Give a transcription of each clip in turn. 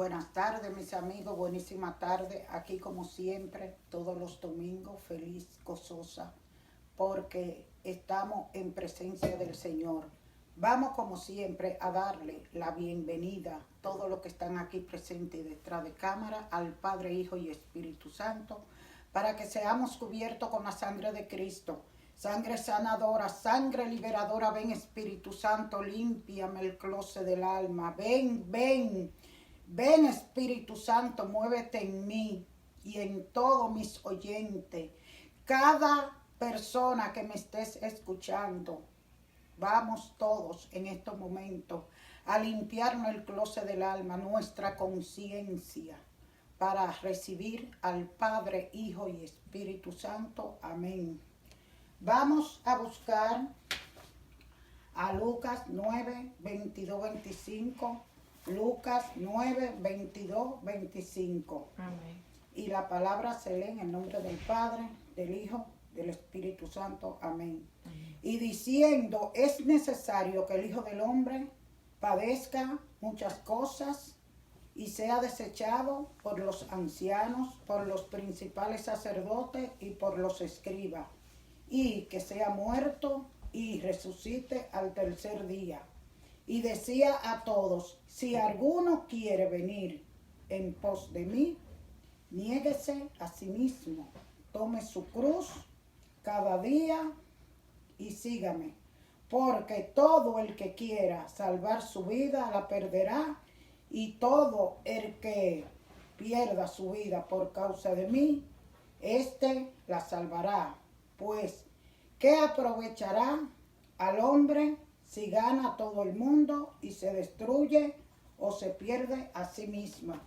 Buenas tardes, mis amigos, buenísima tarde. Aquí como siempre, todos los domingos, feliz, gozosa, porque estamos en presencia del Señor. Vamos como siempre a darle la bienvenida a todos los que están aquí presentes detrás de cámara, al Padre, Hijo y Espíritu Santo, para que seamos cubiertos con la sangre de Cristo. Sangre sanadora, sangre liberadora, ven Espíritu Santo, límpiame el closet del alma. Ven Espíritu Santo, muévete en mí y en todos mis oyentes. Cada persona que me estés escuchando, vamos todos en estos momentos a limpiarnos el closet del alma, nuestra conciencia, para recibir al Padre, Hijo y Espíritu Santo. Amén. Vamos a buscar a Lucas 9, 22, 25. Lucas 9, 22, 25. Amén. Y la palabra se lee en el nombre del Padre, del Hijo, del Espíritu Santo. Amén. Amén. Y diciendo, es necesario que el Hijo del Hombre padezca muchas cosas y sea desechado por los ancianos, por los principales sacerdotes y por los escribas, y que sea muerto y resucite al tercer día. Y decía a todos, si alguno quiere venir en pos de mí, niéguese a sí mismo, tome su cruz cada día y sígame. Porque todo el que quiera salvar su vida la perderá, y todo el que pierda su vida por causa de mí, éste la salvará. Pues, ¿qué aprovechará al hombre si gana todo el mundo y se destruye o se pierde a sí misma?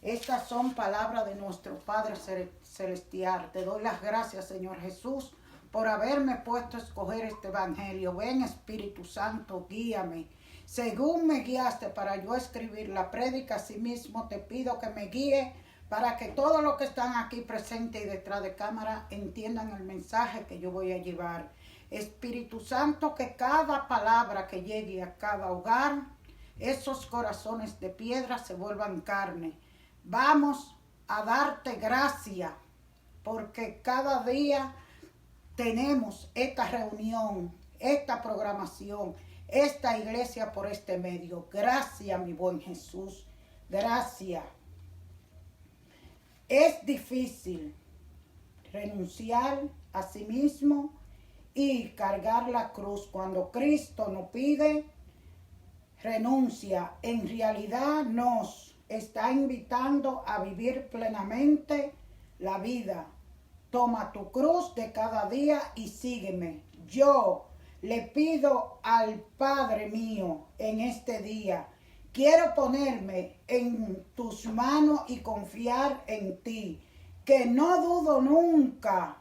Estas son palabras de nuestro Padre Celestial. Te doy las gracias, Señor Jesús, por haberme puesto a escoger este evangelio. Ven, Espíritu Santo, guíame. Según me guiaste para yo escribir la prédica, asimismo te pido que me guíe para que todos los que están aquí presentes y detrás de cámara entiendan el mensaje que yo voy a llevar. Espíritu Santo, que cada palabra que llegue a cada hogar, esos corazones de piedra se vuelvan carne. Vamos a darte gracias porque cada día tenemos esta reunión, esta programación, esta iglesia por este medio. Gracias, mi buen Jesús. Gracias. Es difícil renunciar a sí mismo y cargar la cruz. Cuando Cristo nos pide renuncia, en realidad nos está invitando a vivir plenamente la vida. Toma tu cruz de cada día y sígueme. Yo le pido al Padre mío en este día, quiero ponerme en tus manos y confiar en ti, que no dudo nunca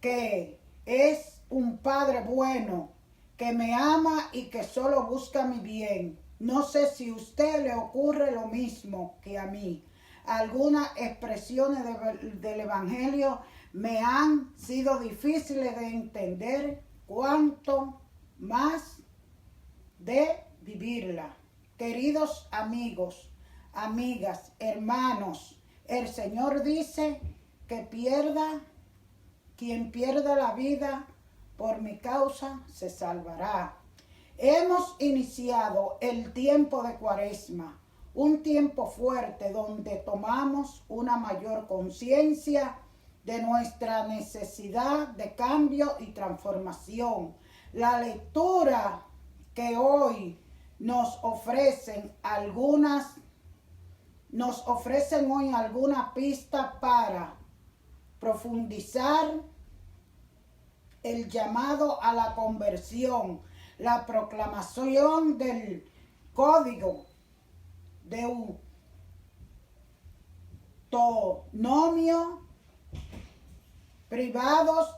que es un Padre bueno, que me ama y que solo busca mi bien. No sé si a usted le ocurre lo mismo que a mí. Algunas expresiones del Evangelio me han sido difíciles de entender, cuanto más de vivirla. Queridos amigos, amigas, hermanos, el Señor dice que quien pierda la vida por mi causa se salvará. Hemos iniciado el tiempo de Cuaresma, un tiempo fuerte donde tomamos una mayor conciencia de nuestra necesidad de cambio y transformación. La lectura que hoy nos ofrecen hoy alguna pista para profundizar el llamado a la conversión, la proclamación del código deuteronomio, privados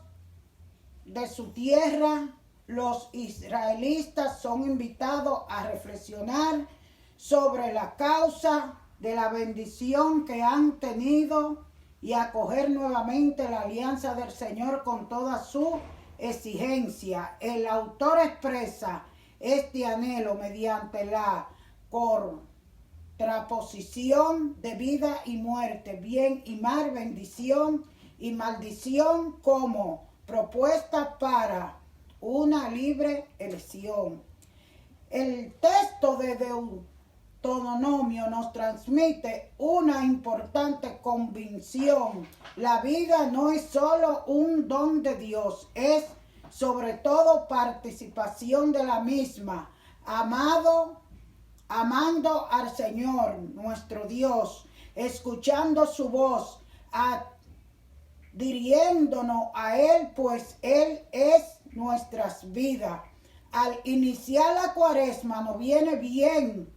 de su tierra, los israelitas son invitados a reflexionar sobre la causa de la bendición que han tenido y acoger nuevamente la alianza del Señor con toda su exigencia. El autor expresa este anhelo mediante la contraposición de vida y muerte, bien y mal, bendición y maldición como propuesta para una libre elección. El texto de Deuteronomio nos transmite una importante convicción. La vida no es solo un don de Dios, es sobre todo participación de la misma, amando al Señor, nuestro Dios, escuchando su voz, dirigiéndonos a Él, pues Él es nuestras vidas. Al iniciar la Cuaresma nos viene bien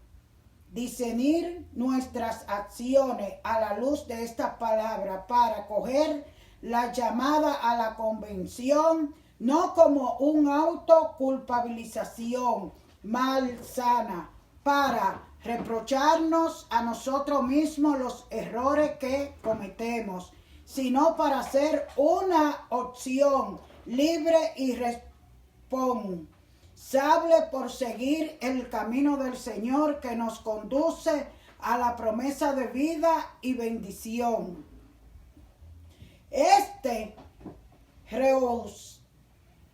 discernir nuestras acciones a la luz de esta palabra para coger la llamada a la convención no como una autoculpabilización malsana para reprocharnos a nosotros mismos los errores que cometemos, sino para hacer una opción libre y responsable por seguir el camino del Señor que nos conduce a la promesa de vida y bendición.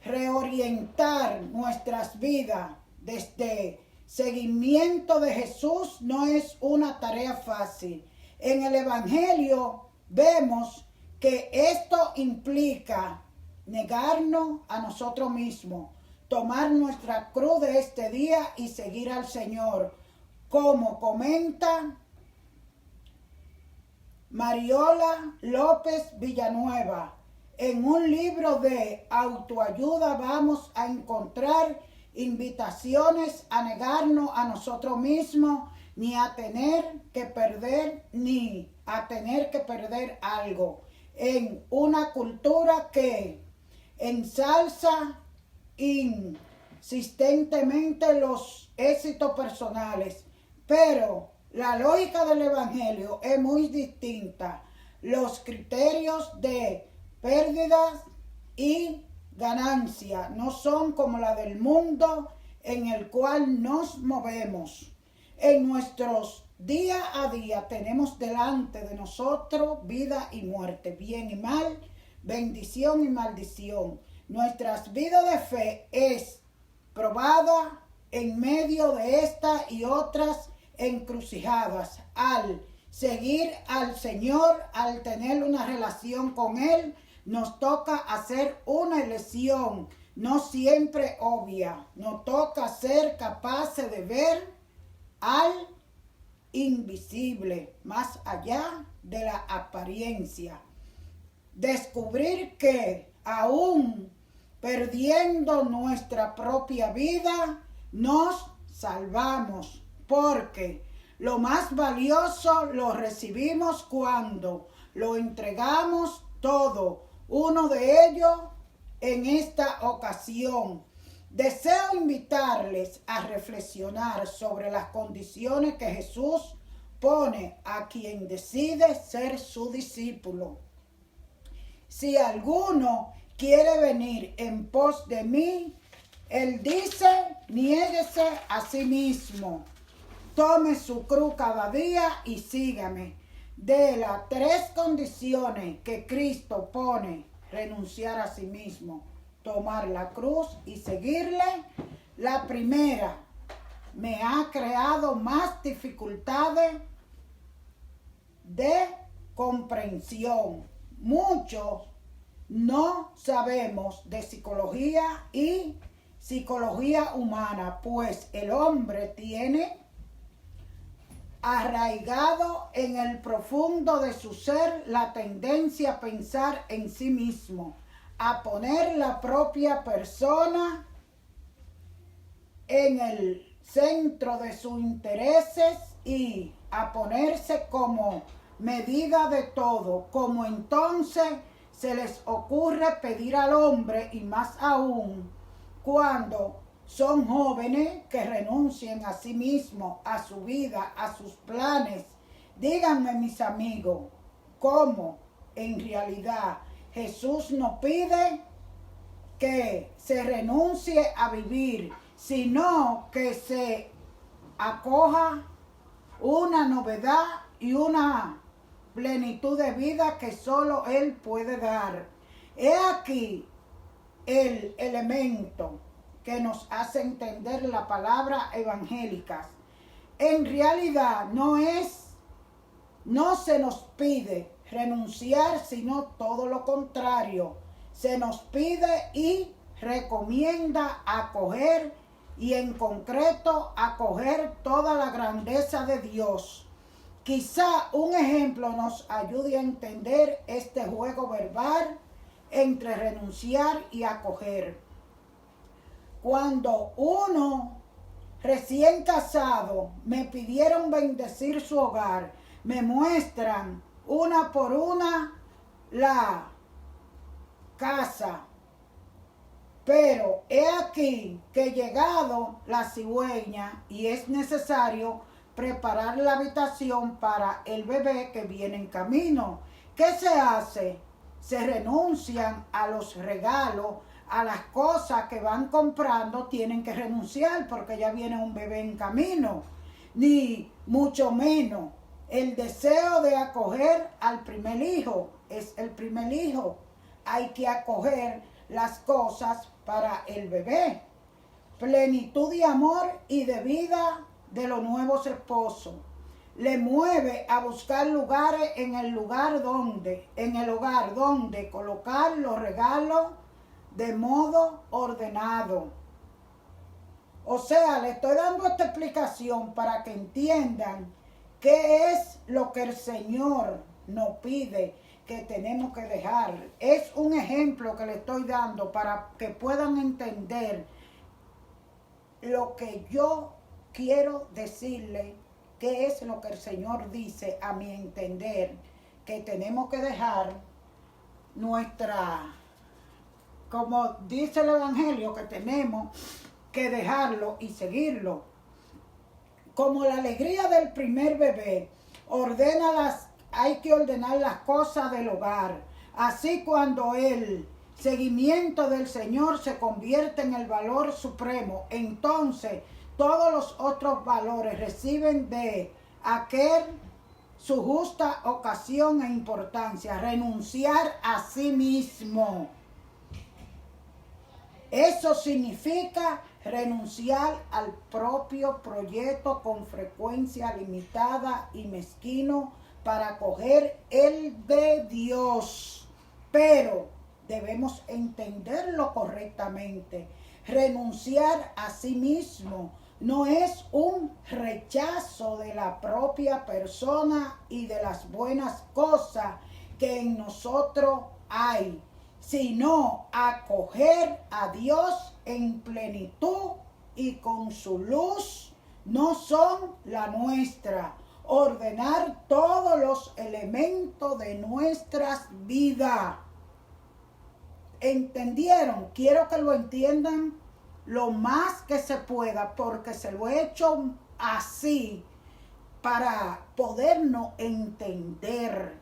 Reorientar nuestras vidas desde seguimiento de Jesús no es una tarea fácil. En el Evangelio vemos que esto implica negarnos a nosotros mismos, tomar nuestra cruz de este día y seguir al Señor, como comenta Mariola López Villanueva. En un libro de autoayuda vamos a encontrar invitaciones a negarnos a nosotros mismos, ni a tener que perder algo. En una cultura que ensalza insistentemente los éxitos personales, pero la lógica del Evangelio es muy distinta. Los criterios de pérdidas y ganancia no son como la del mundo en el cual nos movemos. En nuestros día a día tenemos delante de nosotros vida y muerte, bien y mal, bendición y maldición. Nuestras vidas de fe es probada en medio de esta y otras encrucijadas. Al seguir al Señor, al tener una relación con Él, nos toca hacer una elección, no siempre obvia. Nos toca ser capaces de ver al invisible, más allá de la apariencia. Descubrir que aún perdiendo nuestra propia vida, nos salvamos, porque lo más valioso lo recibimos cuando lo entregamos todo. Uno de ellos en esta ocasión. Deseo invitarles a reflexionar sobre las condiciones que Jesús pone a quien decide ser su discípulo. Si alguno quiere venir en pos de mí, Él dice, niéguese a sí mismo, tome su cruz cada día y sígame. De las 3 condiciones que Cristo pone, renunciar a sí mismo, tomar la cruz y seguirle, la primera me ha creado más dificultades de comprensión. Muchos no sabemos de psicología y psicología humana, pues el hombre tiene arraigado en el profundo de su ser la tendencia a pensar en sí mismo, a poner la propia persona en el centro de sus intereses y a ponerse como medida de todo, como entonces se les ocurre pedir al hombre, y más aún cuando son jóvenes, que renuncien a sí mismos, a su vida, a sus planes. Díganme, mis amigos, cómo en realidad Jesús nos pide que se renuncie a vivir, sino que se acoja una novedad y una plenitud de vida que solo Él puede dar. He aquí el elemento que nos hace entender la palabra evangélica. En realidad no se nos pide renunciar, sino todo lo contrario. Se nos pide y recomienda acoger, y en concreto acoger toda la grandeza de Dios. Quizá un ejemplo nos ayude a entender este juego verbal entre renunciar y acoger. Cuando uno recién casado me pidieron bendecir su hogar, me muestran una por una la casa. Pero he aquí que llegado la cigüeña y es necesario preparar la habitación para el bebé que viene en camino. ¿Qué se hace? Se renuncian a los regalos, a las cosas que van comprando, tienen que renunciar porque ya viene un bebé en camino. Ni mucho menos el deseo de acoger al primer hijo. Es el primer hijo. Hay que acoger las cosas para el bebé. Plenitud de amor y de vida de los nuevos esposos. Le mueve a buscar lugares en el hogar donde colocar los regalos de modo ordenado. O sea, le estoy dando esta explicación para que entiendan qué es lo que el Señor nos pide que tenemos que dejar. Es un ejemplo que le estoy dando para que puedan entender lo que yo quiero decirle, qué es lo que el Señor dice a mi entender, que tenemos que dejar como dice el Evangelio, que tenemos que dejarlo y seguirlo. Como la alegría del primer bebé, hay que ordenar las cosas del hogar. Así, cuando el seguimiento del Señor se convierte en el valor supremo, entonces todos los otros valores reciben de aquel su justa ocasión e importancia. Renunciar a sí mismo. Eso significa renunciar al propio proyecto con frecuencia limitada y mezquino para acoger el de Dios. Pero debemos entenderlo correctamente. Renunciar a sí mismo no es un rechazo de la propia persona y de las buenas cosas que en nosotros hay, sino acoger a Dios en plenitud y con su luz no son la nuestra. Ordenar todos los elementos de nuestras vidas. ¿Entendieron? Quiero que lo entiendan lo más que se pueda, porque se lo he hecho así para podernos entender.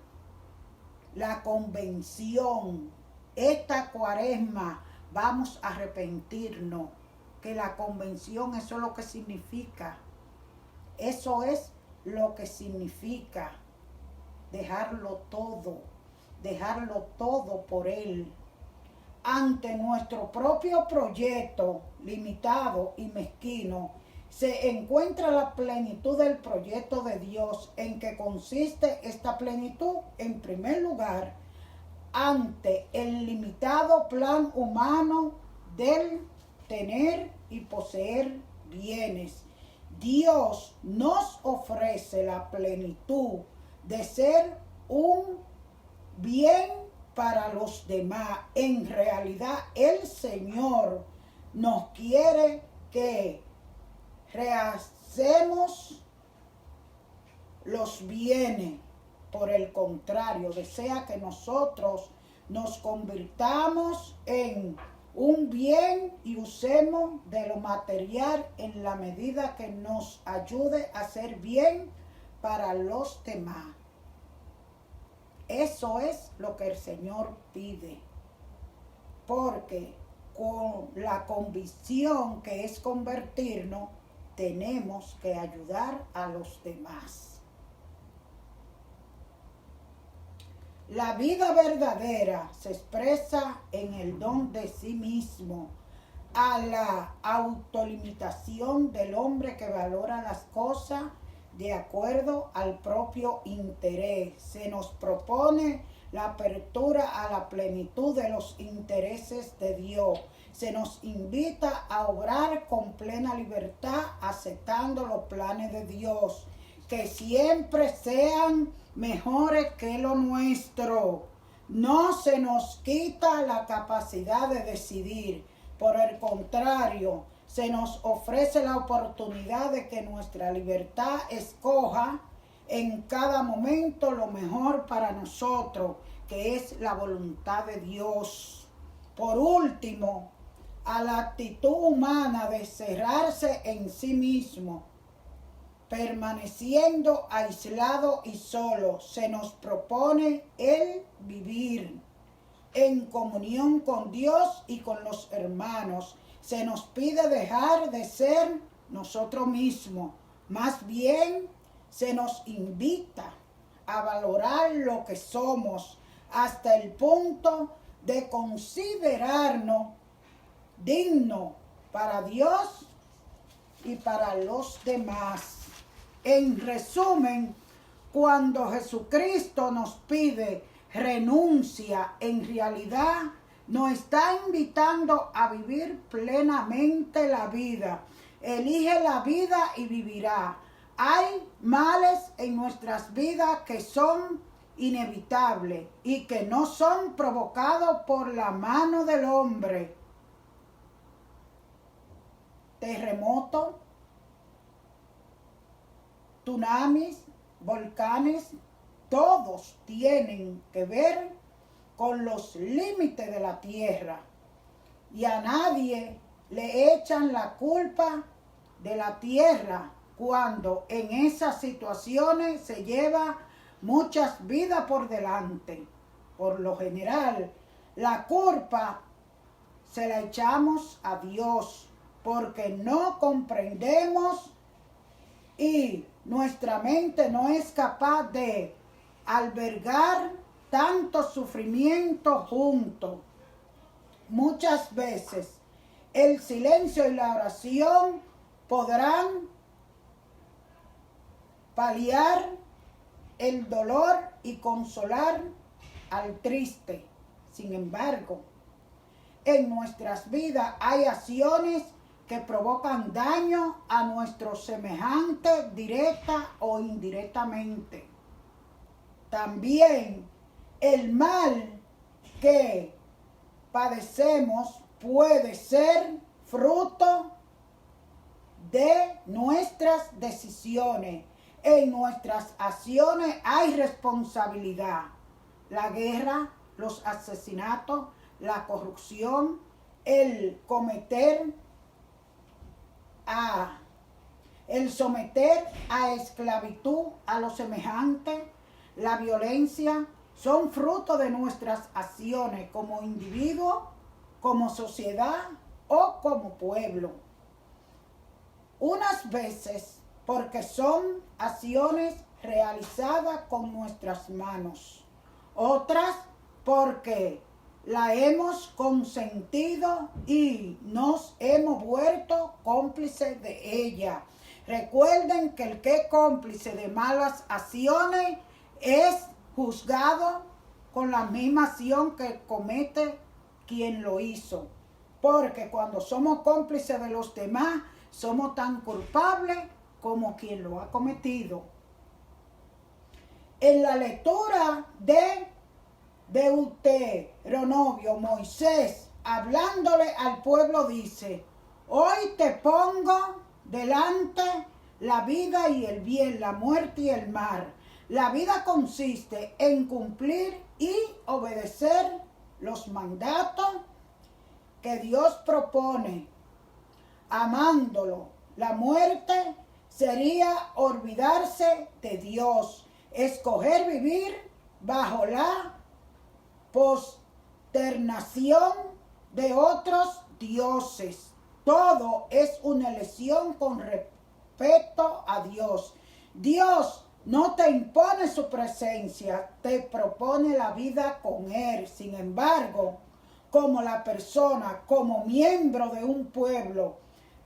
La convención, esta cuaresma, vamos a arrepentirnos, que la convención, eso es lo que significa. Eso es lo que significa dejarlo todo por Él. Ante nuestro propio proyecto limitado y mezquino, se encuentra la plenitud del proyecto de Dios. ¿En qué consiste esta plenitud? En primer lugar, ante el limitado plan humano del tener y poseer bienes, Dios nos ofrece la plenitud de ser un bien para los demás. En realidad, el Señor nos quiere que rehacemos los bienes. Por el contrario, desea que nosotros nos convirtamos en un bien y usemos de lo material en la medida que nos ayude a hacer bien para los demás. Eso es lo que el Señor pide, porque con la convicción que es convertirnos, tenemos que ayudar a los demás. La vida verdadera se expresa en el don de sí mismo, a la autolimitación del hombre que valora las cosas de acuerdo al propio interés. Se nos propone la apertura a la plenitud de los intereses de Dios. Se nos invita a obrar con plena libertad, aceptando los planes de Dios, que siempre sean mejores que lo nuestro. No se nos quita la capacidad de decidir. Por el contrario, se nos ofrece la oportunidad de que nuestra libertad escoja en cada momento lo mejor para nosotros, que es la voluntad de Dios. Por último, a la actitud humana de cerrarse en sí mismo, permaneciendo aislado y solo, se nos propone el vivir en comunión con Dios y con los hermanos. Se nos pide dejar de ser nosotros mismos. Más bien, se nos invita a valorar lo que somos hasta el punto de considerarnos dignos para Dios y para los demás. En resumen, cuando Jesucristo nos pide renuncia, en realidad nos está invitando a vivir plenamente la vida. Elige la vida y vivirá. Hay males en nuestras vidas que son inevitables y que no son provocados por la mano del hombre. Terremotos, tsunamis, volcanes, todos tienen que ver con los límites de la tierra. Y a nadie le echan la culpa de la tierra cuando en esas situaciones se lleva muchas vidas por delante. Por lo general, la culpa se la echamos a Dios porque no comprendemos y nuestra mente no es capaz de albergar tanto sufrimiento junto. Muchas veces el silencio y la oración podrán paliar el dolor y consolar al triste. Sin embargo, en nuestras vidas hay acciones que provocan daño a nuestros semejantes directa o indirectamente. También el mal que padecemos puede ser fruto de nuestras decisiones. En nuestras acciones hay responsabilidad. La guerra, los asesinatos, la corrupción, el someter a esclavitud a los semejantes, la violencia, son fruto de nuestras acciones como individuo, como sociedad o como pueblo. Unas veces porque son acciones realizadas con nuestras manos, otras porque la hemos consentido y nos hemos vuelto cómplices de ella. Recuerden que el que es cómplice de malas acciones es juzgado con la misma acción que comete quien lo hizo. Porque cuando somos cómplices de los demás, somos tan culpables como quien lo ha cometido. En la lectura de Deuteronomio, Moisés, hablándole al pueblo, dice: hoy te pongo delante la vida y el bien, la muerte y el mal. La vida consiste en cumplir y obedecer los mandatos que Dios propone, amándolo. La muerte sería olvidarse de Dios, escoger vivir bajo la posternación de otros dioses. Todo es una elección con respeto a Dios. Dios no te impone su presencia, te propone la vida con Él. Sin embargo, como la persona, como miembro de un pueblo,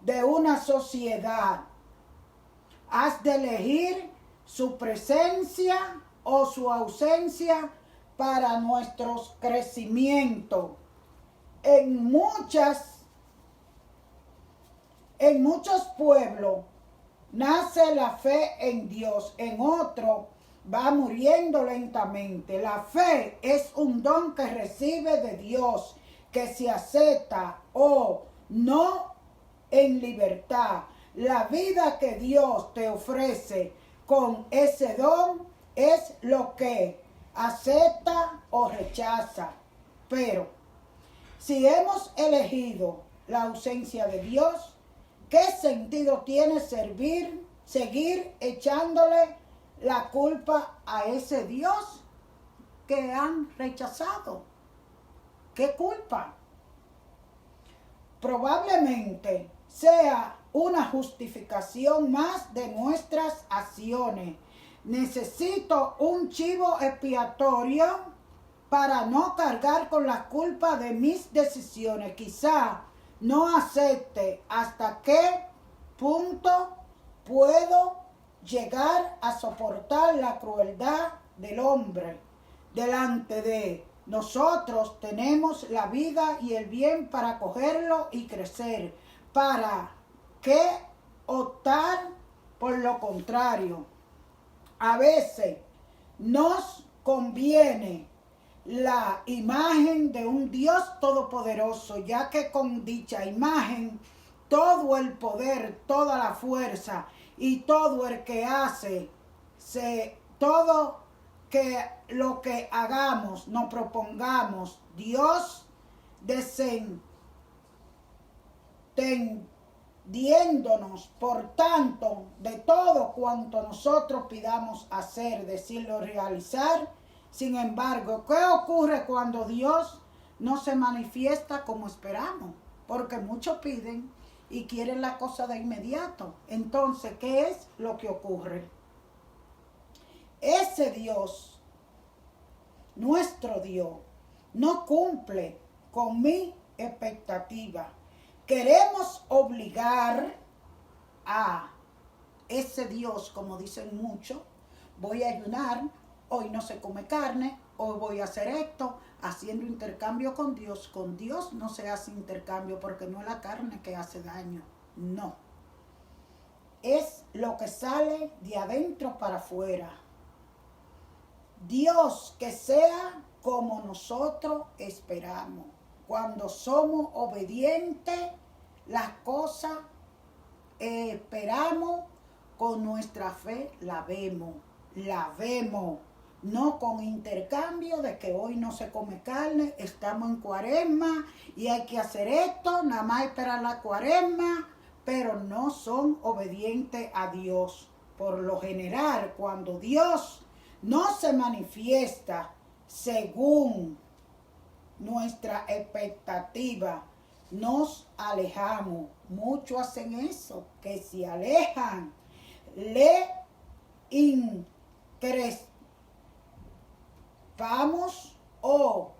de una sociedad, has de elegir su presencia o su ausencia para nuestros crecimientos. En muchos pueblos nace la fe en Dios, en otros va muriendo lentamente. La fe es un don que recibe de Dios, que se acepta o no en libertad. La vida que Dios te ofrece con ese don es lo que acepta o rechaza. Pero si hemos elegido la ausencia de Dios, ¿qué sentido tiene seguir echándole la culpa a ese Dios que han rechazado? ¿Qué culpa? Probablemente sea una justificación más de nuestras acciones. Necesito un chivo expiatorio para no cargar con la culpa de mis decisiones. Quizá no acepte hasta qué punto puedo llegar a soportar la crueldad del hombre. Delante de nosotros tenemos la vida y el bien para cogerlo y crecer. ¿Para qué optar por lo contrario? A veces nos conviene la imagen de un Dios todopoderoso, ya que con dicha imagen todo el poder, toda la fuerza y todo el que hace, todo que lo que hagamos, nos propongamos, Dios desentendiéndonos, por tanto, de todo cuanto nosotros pidamos hacer, decirlo, realizar. Sin embargo, ¿qué ocurre cuando Dios no se manifiesta como esperamos? Porque muchos piden y quieren la cosa de inmediato. Entonces, ¿qué es lo que ocurre? Ese Dios, nuestro Dios, no cumple con mi expectativa. Queremos obligar a ese Dios, como dicen muchos, voy a ayunar, hoy no se come carne, hoy voy a hacer esto, haciendo intercambio con Dios. Con Dios no se hace intercambio porque no es la carne que hace daño, no. Es lo que sale de adentro para afuera. Dios que sea como nosotros esperamos. Cuando somos obedientes, las cosas esperamos con nuestra fe, la vemos. No con intercambio de que hoy no se come carne, estamos en cuaresma y hay que hacer esto, nada más esperar la cuaresma, pero no son obedientes a Dios. Por lo general, cuando Dios no se manifiesta según nuestra expectativa, nos alejamos. Muchos hacen eso, que se alejan, le increspamos o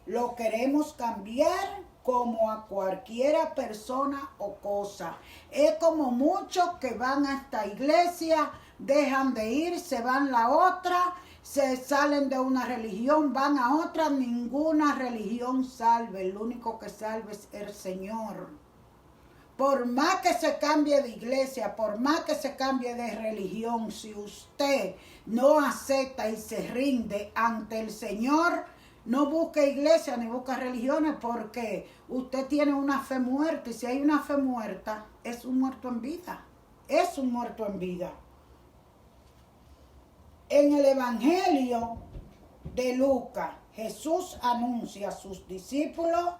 lo queremos cambiar como a cualquiera persona o cosa. Es como muchos que van a esta iglesia, dejan de ir, se van a la otra, se salen de una religión, van a otra. Ninguna religión salve, el único que salve es el Señor. Por más que se cambie de iglesia, por más que se cambie de religión, si usted no acepta y se rinde ante el Señor, no busque iglesia ni busque religiones, porque usted tiene una fe muerta, y si hay una fe muerta, es un muerto en vida. Es un muerto en vida. En el Evangelio de Lucas, Jesús anuncia a sus discípulos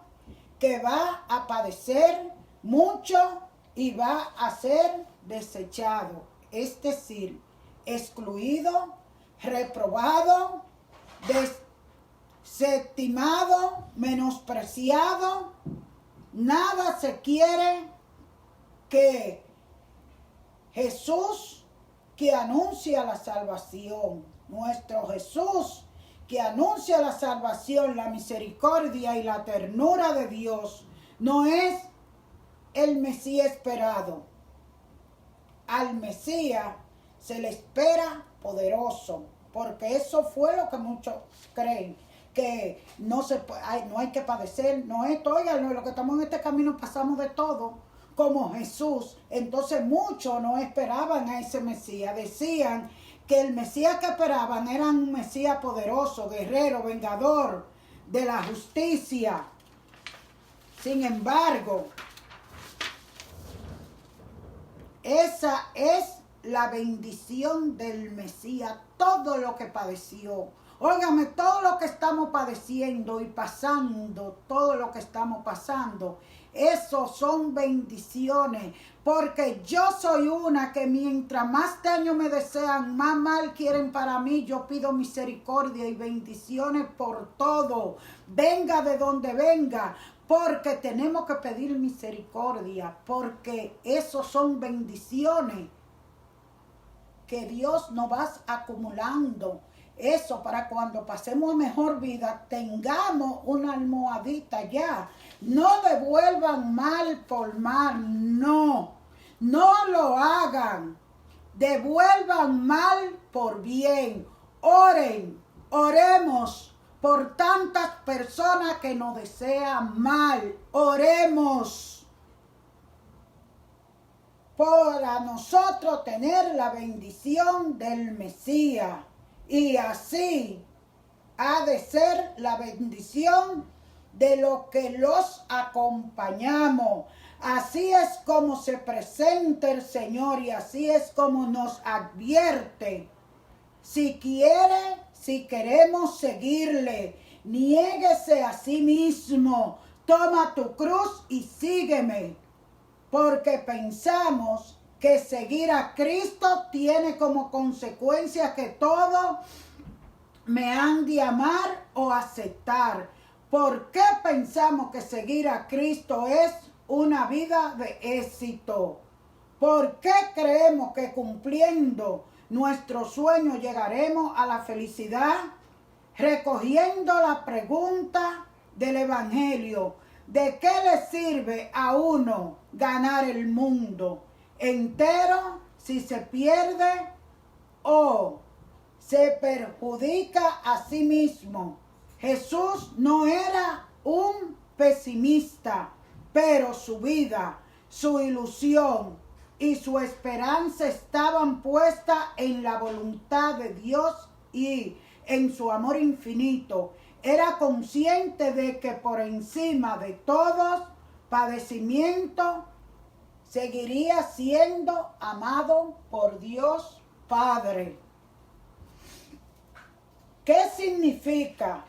que va a padecer mucho y va a ser desechado, es decir, excluido, reprobado, desestimado, menospreciado. Nada se quiere que Jesús que anuncia la salvación. Nuestro Jesús que anuncia la salvación, la misericordia y la ternura de Dios, no es el Mesías esperado. Al Mesías se le espera poderoso, porque eso fue lo que muchos creen, que no hay que padecer, no es, oigan, lo que estamos en este camino pasamos de todo, como Jesús. Entonces muchos no esperaban a ese Mesías, decían que el Mesías que esperaban era un Mesías poderoso, guerrero, vengador de la justicia. Sin embargo, esa es la bendición del Mesías, todo lo que padeció. Óigame, todo lo que estamos padeciendo y pasando, todo lo que estamos pasando, eso son bendiciones. Porque yo soy una que mientras más daño me desean, más mal quieren para mí. Yo pido misericordia y bendiciones por todo. Venga de donde venga. Porque tenemos que pedir misericordia. Porque eso son bendiciones que Dios nos va acumulando. Eso para cuando pasemos mejor vida, tengamos una almohadita ya. No devuelvan mal por mal, no. No lo hagan. Devuelvan mal por bien. Oremos por tantas personas que nos desean mal. Oremos para nosotros tener la bendición del Mesías. Y así ha de ser la bendición de los que los acompañamos. Así es como se presenta el Señor y así es como nos advierte. Si queremos seguirle, niéguese a sí mismo, toma tu cruz y sígueme. Porque pensamos que seguir a Cristo tiene como consecuencia que todos me han de amar o aceptar. ¿Por qué pensamos que seguir a Cristo es una vida de éxito? ¿Por qué creemos que cumpliendo nuestro sueño llegaremos a la felicidad? Recogiendo la pregunta del Evangelio, ¿de qué le sirve a uno ganar el mundo entero si se pierde o se perjudica a sí mismo? Jesús no era un pesimista, pero su vida, su ilusión y su esperanza estaban puestas en la voluntad de Dios y en su amor infinito. Era consciente de que por encima de todos padecimientos seguiría siendo amado por Dios Padre. ¿Qué significa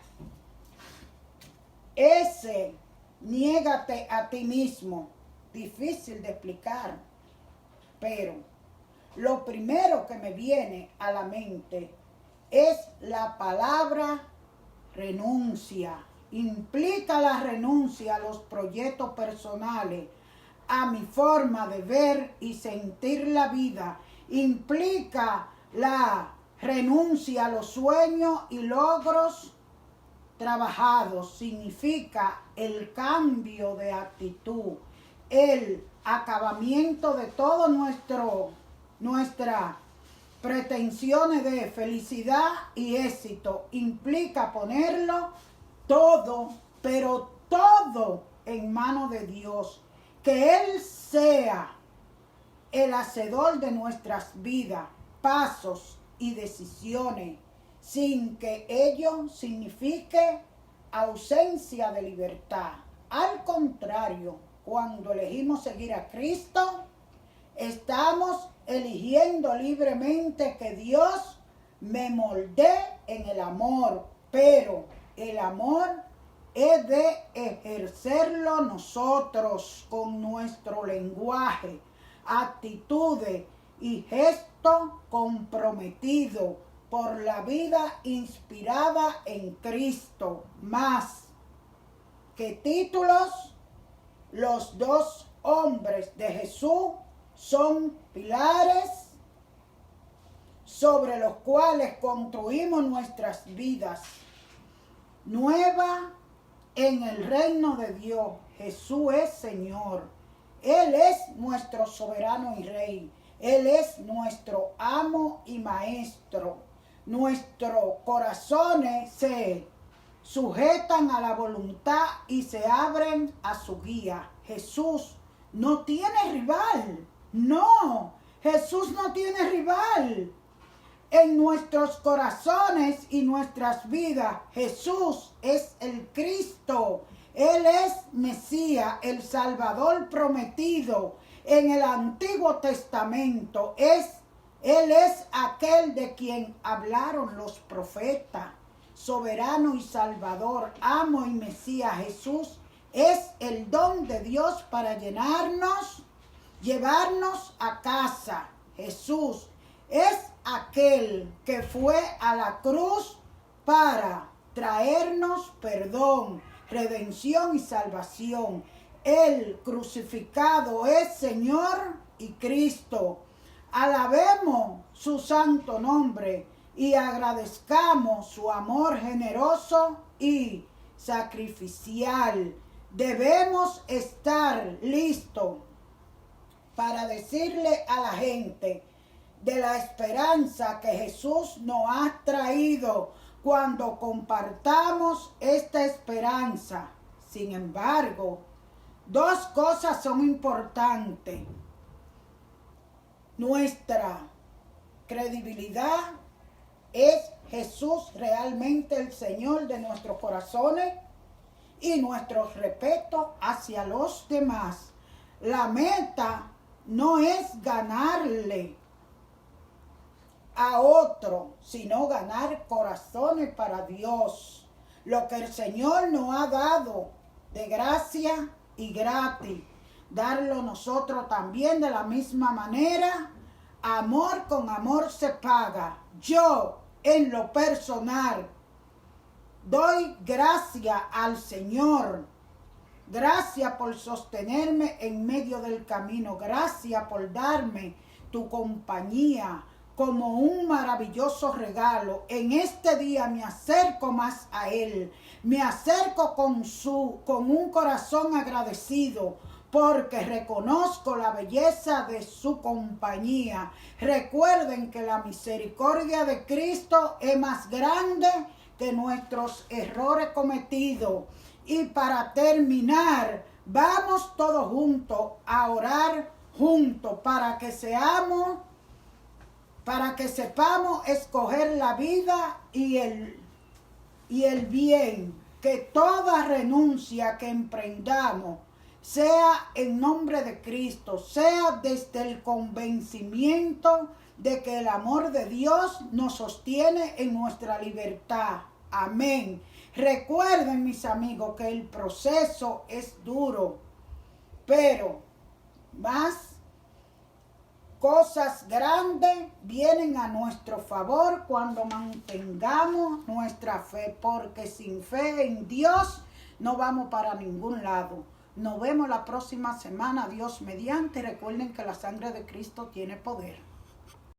ese niégate a ti mismo? Difícil de explicar, pero lo primero que me viene a la mente es la palabra renuncia. Implica la renuncia a los proyectos personales, a mi forma de ver y sentir la vida. Implica la renuncia a los sueños y logros trabajados. Significa el cambio de actitud, el acabamiento de todo nuestra pretensiones de felicidad y éxito. Implica ponerlo todo, pero todo en manos de Dios. Que Él sea el hacedor de nuestras vidas, pasos y decisiones, sin que ello signifique ausencia de libertad. Al contrario, cuando elegimos seguir a Cristo, estamos eligiendo libremente que Dios me moldee en el amor, pero el amor es de ejercerlo nosotros con nuestro lenguaje, actitudes y gestos comprometidos por la vida inspirada en Cristo. Más que títulos, los dos hombres de Jesús son pilares sobre los cuales construimos nuestras vidas nueva en el reino de Dios. Jesús es Señor. Él es nuestro soberano y Rey. Él es nuestro amo y maestro. Nuestros corazones se sujetan a la voluntad y se abren a su guía. Jesús no tiene rival. No, Jesús no tiene rival. En nuestros corazones y nuestras vidas, Jesús es el Cristo. Él es Mesías, el Salvador prometido en el Antiguo Testamento. Él es aquel de quien hablaron los profetas. Soberano y Salvador, amo y Mesías. Jesús es el don de Dios para llenarnos, llevarnos a casa. Jesús es aquel que fue a la cruz para traernos perdón, redención y salvación. El crucificado es Señor y Cristo. Alabemos su santo nombre y agradezcamos su amor generoso y sacrificial. Debemos estar listos para decirle a la gente de la esperanza que Jesús nos ha traído cuando compartamos esta esperanza. Sin embargo, dos cosas son importantes. Nuestra credibilidad, ¿es Jesús realmente el Señor de nuestros corazones? Y nuestro respeto hacia los demás. La meta no es ganarle a otro, sino ganar corazones para Dios. Lo que el Señor nos ha dado de gracia y gratis, darlo nosotros también de la misma manera. Amor con amor se paga. Yo, en lo personal, doy gracias al Señor. Gracias por sostenerme en medio del camino. Gracias por darme tu compañía como un maravilloso regalo. En este día me acerco más a Él. Me acerco con un corazón agradecido, porque reconozco la belleza de su compañía. Recuerden que la misericordia de Cristo es más grande que nuestros errores cometidos. Y para terminar, vamos todos juntos a orar juntos para que sepamos escoger la vida y el bien. Que toda renuncia que emprendamos sea en nombre de Cristo, sea desde el convencimiento de que el amor de Dios nos sostiene en nuestra libertad. Amén. Recuerden, mis amigos, que el proceso es duro, pero más cosas grandes vienen a nuestro favor cuando mantengamos nuestra fe, porque sin fe en Dios no vamos para ningún lado. Nos vemos la próxima semana, Dios mediante. Recuerden que la sangre de Cristo tiene poder.